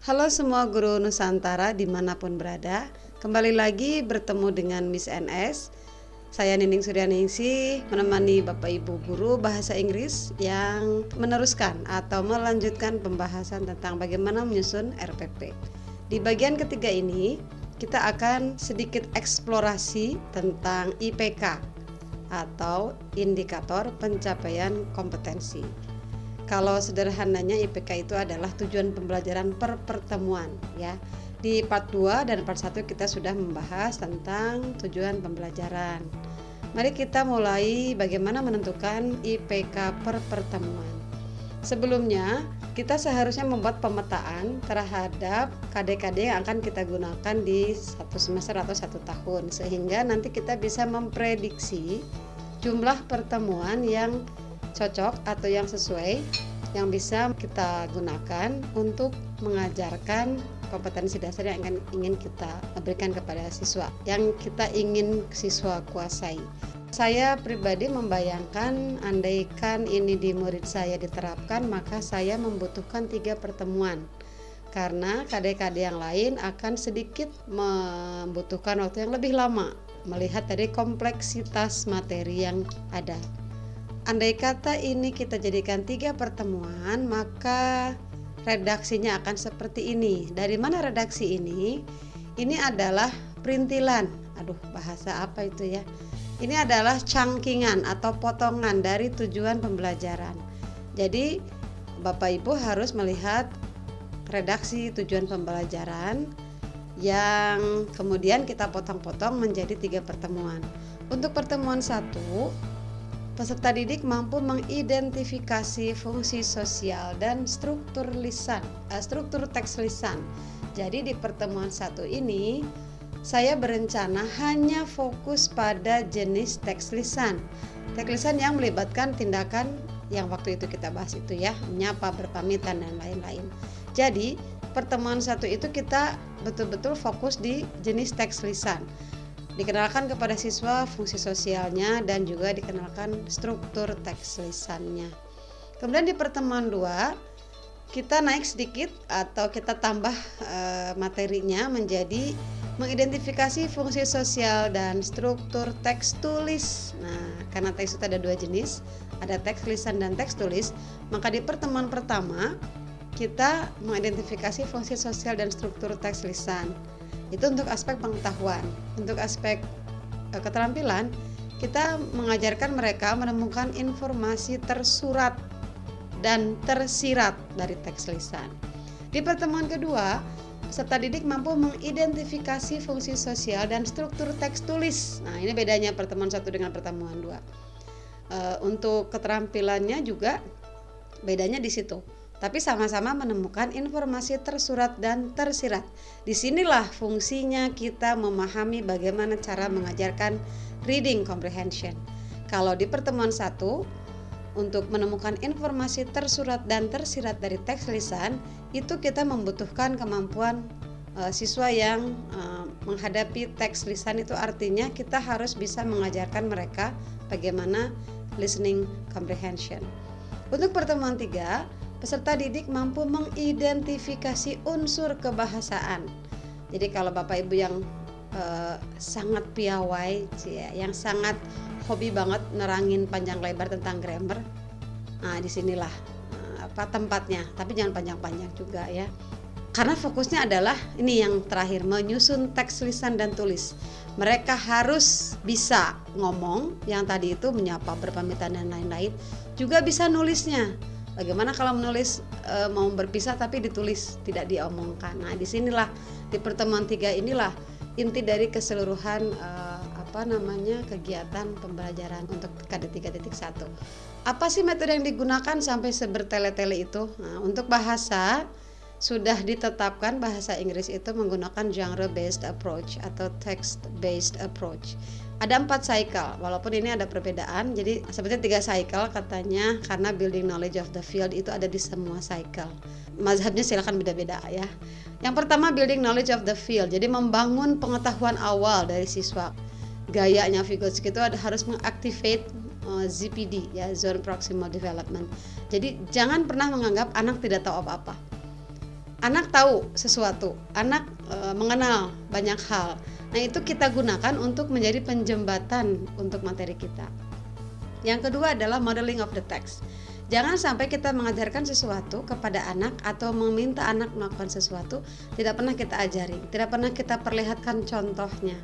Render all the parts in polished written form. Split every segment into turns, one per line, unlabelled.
Halo semua guru Nusantara dimanapun berada. Kembali lagi bertemu dengan Miss NS. Saya Nining Suryaningsih menemani Bapak Ibu guru bahasa Inggris yang meneruskan atau melanjutkan pembahasan tentang bagaimana menyusun RPP. Di bagian ketiga ini kita akan sedikit eksplorasi tentang IPK atau indikator pencapaian kompetensi. Kalau sederhananya IPK itu adalah tujuan pembelajaran per pertemuan ya. Di part 2 dan part 1 kita sudah membahas tentang tujuan pembelajaran. Mari kita mulai bagaimana menentukan IPK per pertemuan. Sebelumnya, kita seharusnya membuat pemetaan terhadap KD-KD yang akan kita gunakan di satu semester atau 1 tahun, sehingga nanti kita bisa memprediksi jumlah pertemuan yang cocok atau yang sesuai yang bisa kita gunakan untuk mengajarkan kompetensi dasar yang ingin kita berikan kepada siswa, yang kita ingin siswa kuasai. Saya pribadi membayangkan andaikan ini di murid saya diterapkan, maka saya membutuhkan 3 pertemuan. Karena KD-KD yang lain akan sedikit membutuhkan waktu yang lebih lama melihat dari kompleksitas materi yang ada. Andai kata ini kita jadikan 3 pertemuan, maka redaksinya akan seperti ini. Dari mana redaksi ini? Ini adalah perintilan. Aduh, bahasa apa itu ya? Ini adalah chunkingan atau potongan dari tujuan pembelajaran. Jadi, Bapak Ibu harus melihat redaksi tujuan pembelajaran yang kemudian kita potong-potong menjadi 3 pertemuan. Untuk pertemuan 1, peserta didik mampu mengidentifikasi fungsi sosial dan struktur teks lisan. Jadi di pertemuan 1 ini saya berencana hanya fokus pada jenis teks lisan. Teks lisan yang melibatkan tindakan yang waktu itu kita bahas itu ya, menyapa, berpamitan dan lain-lain. Jadi pertemuan 1 itu kita betul-betul fokus di jenis teks lisan. Dikenalkan kepada siswa fungsi sosialnya dan juga dikenalkan struktur teks lisannya. Kemudian di pertemuan 2 kita naik sedikit atau kita tambah materinya menjadi mengidentifikasi fungsi sosial dan struktur teks tulis. Nah, karena teks itu ada 2 jenis, ada teks lisan dan teks tulis, maka di pertemuan pertama kita mengidentifikasi fungsi sosial dan struktur teks lisan. Itu untuk aspek pengetahuan. Untuk aspek keterampilan, kita mengajarkan mereka menemukan informasi tersurat dan tersirat dari teks lisan. Di pertemuan kedua, peserta didik mampu mengidentifikasi fungsi sosial dan struktur teks tulis. Nah, ini bedanya pertemuan 1 dengan pertemuan 2. Untuk keterampilannya juga bedanya di situ. Tapi sama-sama menemukan informasi tersurat dan tersirat. Disinilah fungsinya kita memahami bagaimana cara mengajarkan reading comprehension. Kalau di pertemuan 1, untuk menemukan informasi tersurat dan tersirat dari teks lisan, itu kita membutuhkan kemampuan siswa yang menghadapi teks lisan. Itu artinya kita harus bisa mengajarkan mereka bagaimana listening comprehension. Untuk pertemuan 3, peserta didik mampu mengidentifikasi unsur kebahasaan. Jadi kalau Bapak Ibu yang sangat piawai, yang sangat hobi banget nerangin panjang lebar tentang grammar, nah disinilah tempatnya. Tapi jangan panjang-panjang juga ya. Karena fokusnya adalah ini yang terakhir, menyusun teks lisan dan tulis. Mereka harus bisa ngomong, yang tadi itu menyapa, berpamitan dan lain-lain, juga bisa nulisnya. Bagaimana kalau menulis mau berpisah tapi ditulis, tidak diomongkan. Nah, disinilah di pertemuan 3 inilah inti dari keseluruhan kegiatan pembelajaran untuk KD 3.1. Apa sih metode yang digunakan sampai sebertele-tele itu? Nah, untuk bahasa sudah ditetapkan bahasa Inggris itu menggunakan genre based approach atau text based approach. Ada 4 cycle, walaupun ini ada perbedaan. Jadi sebenarnya 3 cycle katanya, karena building knowledge of the field itu ada di semua cycle. Mazhabnya silakan beda-beda ya. Yang pertama building knowledge of the field, jadi membangun pengetahuan awal dari siswa. Gayanya Vygotsky itu harus mengactivate ZPD ya, Zone Proximal Development. Jadi jangan pernah menganggap anak tidak tahu apa-apa. anak tahu sesuatu, anak mengenal banyak hal. Nah, itu kita gunakan untuk menjadi penjembatan untuk materi kita. Yang kedua adalah modeling of the text. Jangan sampai kita mengajarkan sesuatu kepada anak atau meminta anak melakukan sesuatu tidak pernah kita ajari, tidak pernah kita perlihatkan contohnya.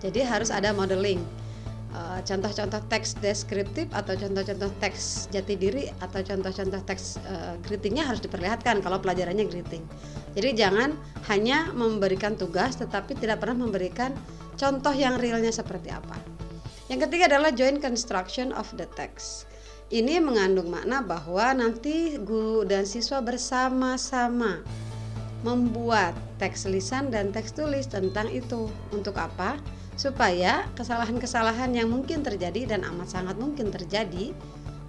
Jadi harus ada modeling. Contoh-contoh teks deskriptif atau contoh-contoh teks jati diri atau contoh-contoh teks greetingnya harus diperlihatkan kalau pelajarannya greeting. Jadi jangan hanya memberikan tugas tetapi tidak pernah memberikan contoh yang realnya seperti apa. Yang ketiga adalah joint construction of the text. Ini mengandung makna bahwa nanti guru dan siswa bersama-sama membuat teks lisan dan teks tulis tentang itu. Untuk apa? Supaya kesalahan-kesalahan yang mungkin terjadi dan amat sangat mungkin terjadi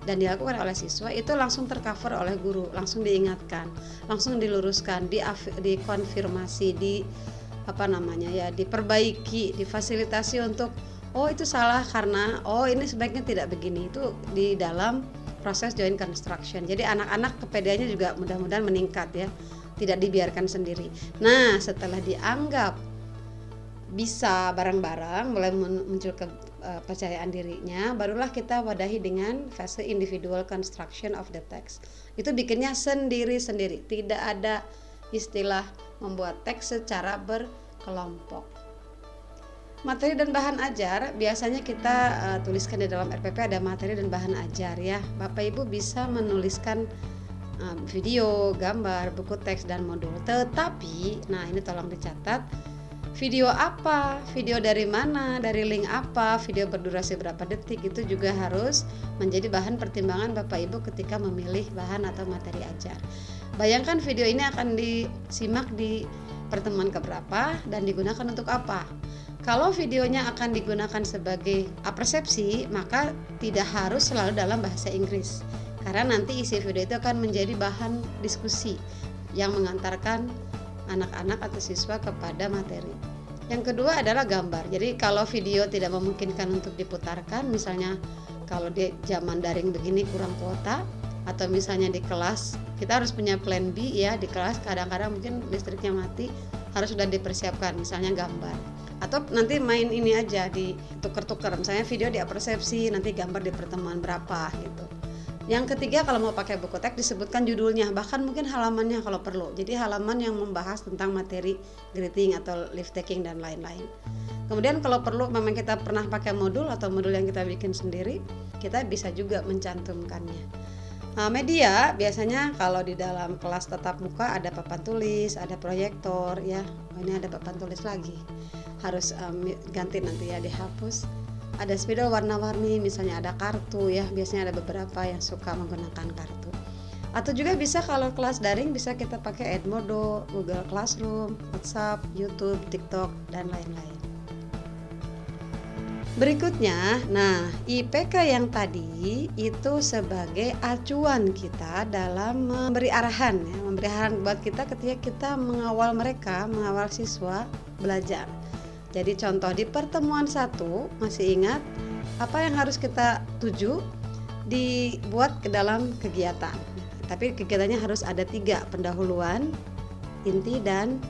dan dilakukan oleh siswa itu langsung tercover oleh guru, langsung diingatkan, langsung diluruskan, dikonfirmasi, diperbaiki, difasilitasi untuk itu salah karena ini sebaiknya tidak begini. Itu di dalam proses joint construction. Jadi anak-anak kepedeannya juga mudah-mudahan meningkat ya, tidak dibiarkan sendiri. Nah, setelah dianggap bisa bareng-bareng, mulai muncul kepercayaan dirinya, barulah kita wadahi dengan fase individual construction of the text. Itu bikinnya sendiri-sendiri, tidak ada istilah membuat teks secara berkelompok. Materi dan bahan ajar biasanya kita tuliskan di dalam RPP, ada materi dan bahan ajar ya. Bapak Ibu bisa menuliskan video, gambar, buku teks dan modul. Tetapi, nah ini tolong dicatat, video apa, video dari mana, dari link apa, video berdurasi berapa detik, itu juga harus menjadi bahan pertimbangan Bapak Ibu ketika memilih bahan atau materi ajar. Bayangkan video ini akan disimak di pertemuan keberapa dan digunakan untuk apa. Kalau videonya akan digunakan sebagai persepsi, maka tidak harus selalu dalam bahasa Inggris. Karena nanti isi video itu akan menjadi bahan diskusi yang mengantarkan anak-anak atau siswa kepada materi. Yang kedua adalah gambar. Jadi kalau video tidak memungkinkan untuk diputarkan, misalnya kalau di zaman daring begini kurang kuota, atau misalnya di kelas kita harus punya plan B ya, di kelas kadang-kadang mungkin listriknya mati, harus sudah dipersiapkan misalnya gambar. Atau nanti main ini aja, ditukar-tukar, misalnya video di persepsi, nanti gambar di pertemuan berapa gitu. Yang ketiga, kalau mau pakai buku teks disebutkan judulnya, bahkan mungkin halamannya kalau perlu. Jadi halaman yang membahas tentang materi greeting atau leave taking dan lain-lain. Kemudian kalau perlu memang kita pernah pakai modul atau modul yang kita bikin sendiri, kita bisa juga mencantumkannya. Media biasanya kalau di dalam kelas tatap muka ada papan tulis, ada proyektor ya. Ini ada papan tulis lagi. Harus ganti nanti ya, dihapus. Ada spidol warna-warni, misalnya ada kartu ya, biasanya ada beberapa yang suka menggunakan kartu. Atau juga bisa kalau kelas daring bisa kita pakai Edmodo, Google Classroom, WhatsApp, YouTube, TikTok dan lain-lain. Berikutnya, nah IPK yang tadi itu sebagai acuan kita dalam memberi arahan ya, memberi arahan buat kita ketika kita mengawal siswa belajar. Jadi contoh di pertemuan 1, masih ingat apa yang harus kita tuju dibuat ke dalam kegiatan. Tapi kegiatannya harus ada 3, pendahuluan, inti, dan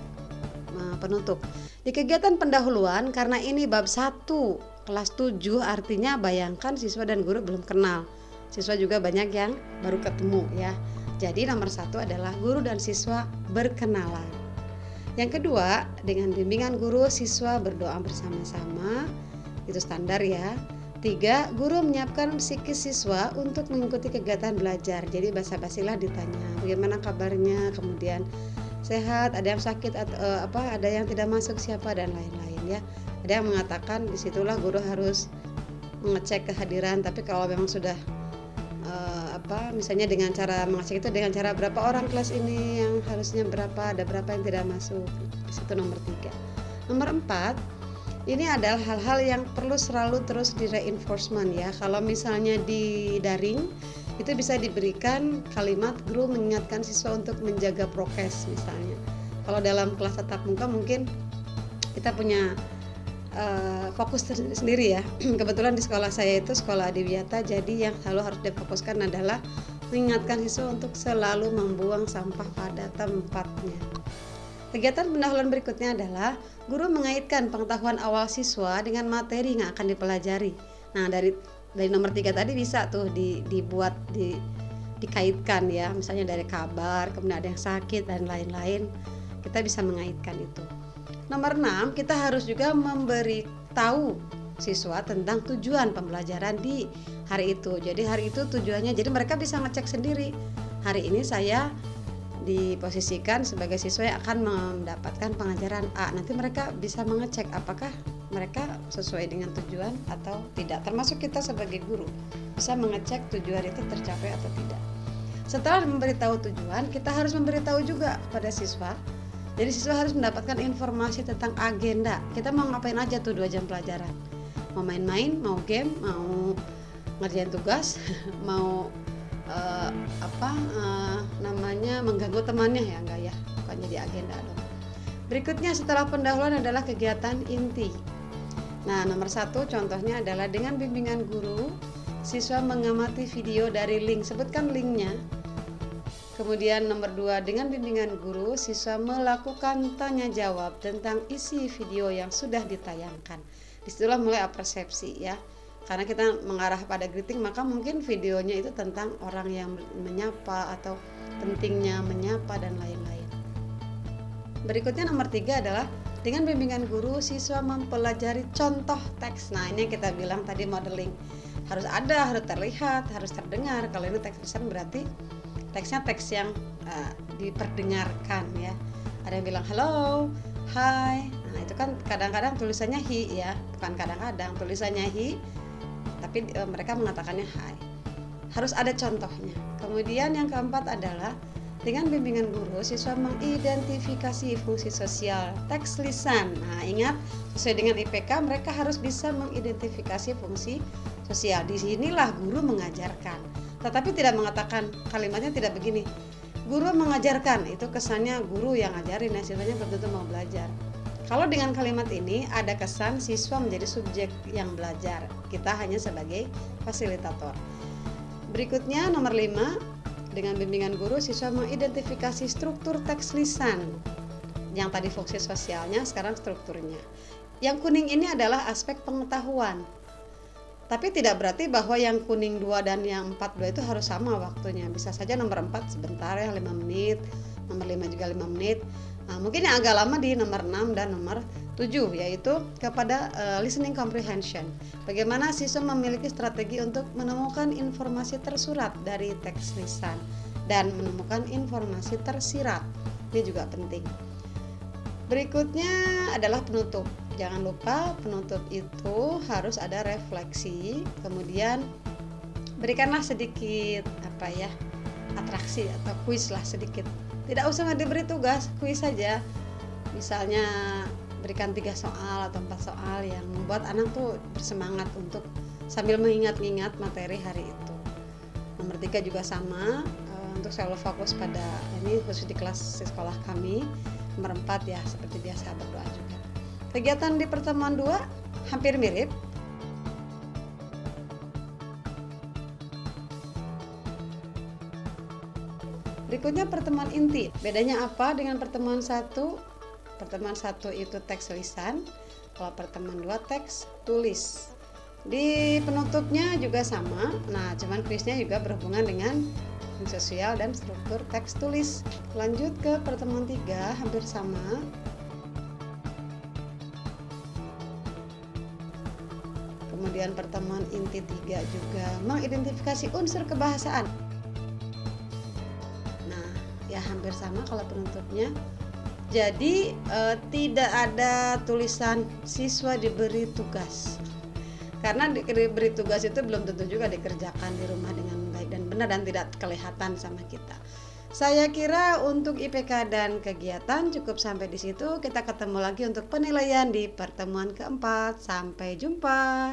penutup. Di kegiatan pendahuluan, karena ini bab 1 kelas 7, artinya bayangkan siswa dan guru belum kenal. Siswa juga banyak yang baru ketemu ya. Jadi nomor 1 adalah guru dan siswa berkenalan. Yang kedua, dengan bimbingan guru siswa berdoa bersama-sama, itu standar ya. 3, guru menyiapkan psikis siswa untuk mengikuti kegiatan belajar. Jadi basa-basilah ditanya, bagaimana kabarnya, kemudian sehat, ada yang sakit atau ada yang tidak masuk siapa dan lain-lain ya. Ada yang mengatakan disitulah guru harus mengecek kehadiran, tapi kalau memang sudah misalnya dengan cara mengecek itu dengan cara berapa orang kelas ini yang harusnya berapa, ada berapa yang tidak masuk. Di situ nomor 3. Nomor 4, ini adalah hal-hal yang perlu selalu terus di reinforcement ya. Kalau misalnya di daring itu bisa diberikan kalimat guru mengingatkan siswa untuk menjaga prokes misalnya. Kalau dalam kelas tatap muka mungkin kita punya fokus sendiri ya. Kebetulan di sekolah saya itu sekolah adiwiyata, jadi yang selalu harus difokuskan adalah mengingatkan siswa untuk selalu membuang sampah pada tempatnya. Kegiatan pendahuluan berikutnya adalah guru mengaitkan pengetahuan awal siswa dengan materi yang akan dipelajari. Nah, dari nomor 3 tadi bisa tuh dikaitkan ya, misalnya dari kabar, kemudian ada yang sakit dan lain-lain. Kita bisa mengaitkan itu. Nomor 6, kita harus juga memberitahu siswa tentang tujuan pembelajaran di hari itu. Jadi hari itu tujuannya, jadi mereka bisa ngecek sendiri. Hari ini saya diposisikan sebagai siswa yang akan mendapatkan pengajaran A. Nanti mereka bisa mengecek apakah mereka sesuai dengan tujuan atau tidak. Termasuk kita sebagai guru bisa mengecek tujuan itu tercapai atau tidak. Setelah memberitahu tujuan, kita harus memberitahu juga kepada siswa. Jadi siswa harus mendapatkan informasi tentang agenda. Kita mau ngapain aja tuh 2 jam pelajaran. Mau main-main, mau game, mau ngerjain tugas, mau mengganggu temannya ya, enggak ya, bukan jadi agenda dong. Berikutnya setelah pendahuluan adalah kegiatan inti. Nah, nomor 1 contohnya adalah dengan bimbingan guru, siswa mengamati video dari link, sebutkan linknya. Kemudian nomor 2, dengan bimbingan guru, siswa melakukan tanya jawab tentang isi video yang sudah ditayangkan. Disitulah mulai persepsi ya. Karena kita mengarah pada greeting, maka mungkin videonya itu tentang orang yang menyapa atau pentingnya menyapa dan lain-lain. Berikutnya nomor 3 adalah dengan bimbingan guru, siswa mempelajari contoh teks. Nah, ini yang kita bilang tadi modeling. Harus ada, harus terlihat, harus terdengar. Kalau ini teks tulisan berarti teksnya teks yang diperdengarkan ya. Ada yang bilang hello, hi. Nah, itu kan kadang-kadang tulisannya hi ya, bukan kadang-kadang tulisannya hi, tapi mereka mengatakannya hi. Harus ada contohnya. Kemudian yang keempat adalah dengan bimbingan guru, siswa mengidentifikasi fungsi sosial teks lisan. Nah, ingat, sesuai dengan IPK mereka harus bisa mengidentifikasi fungsi sosial. Di sinilah guru mengajarkan. Tetapi tidak mengatakan, kalimatnya tidak begini. Guru mengajarkan, itu kesannya guru yang ngajarin, siswanya belum tentu mau belajar. Kalau dengan kalimat ini ada kesan siswa menjadi subjek yang belajar. Kita hanya sebagai fasilitator. Berikutnya nomor 5, dengan bimbingan guru, siswa mengidentifikasi struktur teks lisan. Yang tadi fungsi sosialnya, sekarang strukturnya. Yang kuning ini adalah aspek pengetahuan. Tapi tidak berarti bahwa yang kuning 2 dan yang 4-2 itu harus sama waktunya. Bisa saja nomor 4 sebentar ya, 5 menit, nomor 5 juga 5 menit. Nah, mungkin yang agak lama di nomor 6 dan nomor 7, yaitu kepada listening comprehension. Bagaimana siswa memiliki strategi untuk menemukan informasi tersurat dari teks lisan dan menemukan informasi tersirat. Ini juga penting. Berikutnya adalah penutup. Jangan lupa penutup itu harus ada refleksi. Kemudian berikanlah sedikit atraksi atau kuis lah sedikit. Tidak usah diberi tugas, kuis saja. Misalnya berikan 3 soal atau 4 soal yang membuat anak tuh bersemangat untuk sambil mengingat-ingat materi hari itu. Nomor 3 juga sama, untuk selalu fokus pada ini khusus di kelas sekolah kami. Nomor 4 ya seperti biasa berdoa juga. Kegiatan di pertemuan 2 hampir mirip. Berikutnya pertemuan inti. Bedanya apa dengan pertemuan 1? Pertemuan 1 itu teks lisan, kalau pertemuan 2 teks tulis. Di penutupnya juga sama. Nah, cuman kuisnya juga berhubungan dengan fungsi sosial dan struktur teks tulis. Lanjut ke pertemuan 3, hampir sama. Kemudian pertemuan inti 3 juga mengidentifikasi unsur kebahasaan. Nah, ya hampir sama kalau penutupnya. Jadi tidak ada tulisan siswa diberi tugas. Karena diberi tugas itu belum tentu juga dikerjakan di rumah dengan baik dan benar dan tidak kelihatan sama kita. Saya kira untuk IPK dan kegiatan cukup sampai di situ. Kita ketemu lagi untuk penilaian di pertemuan keempat. Sampai jumpa.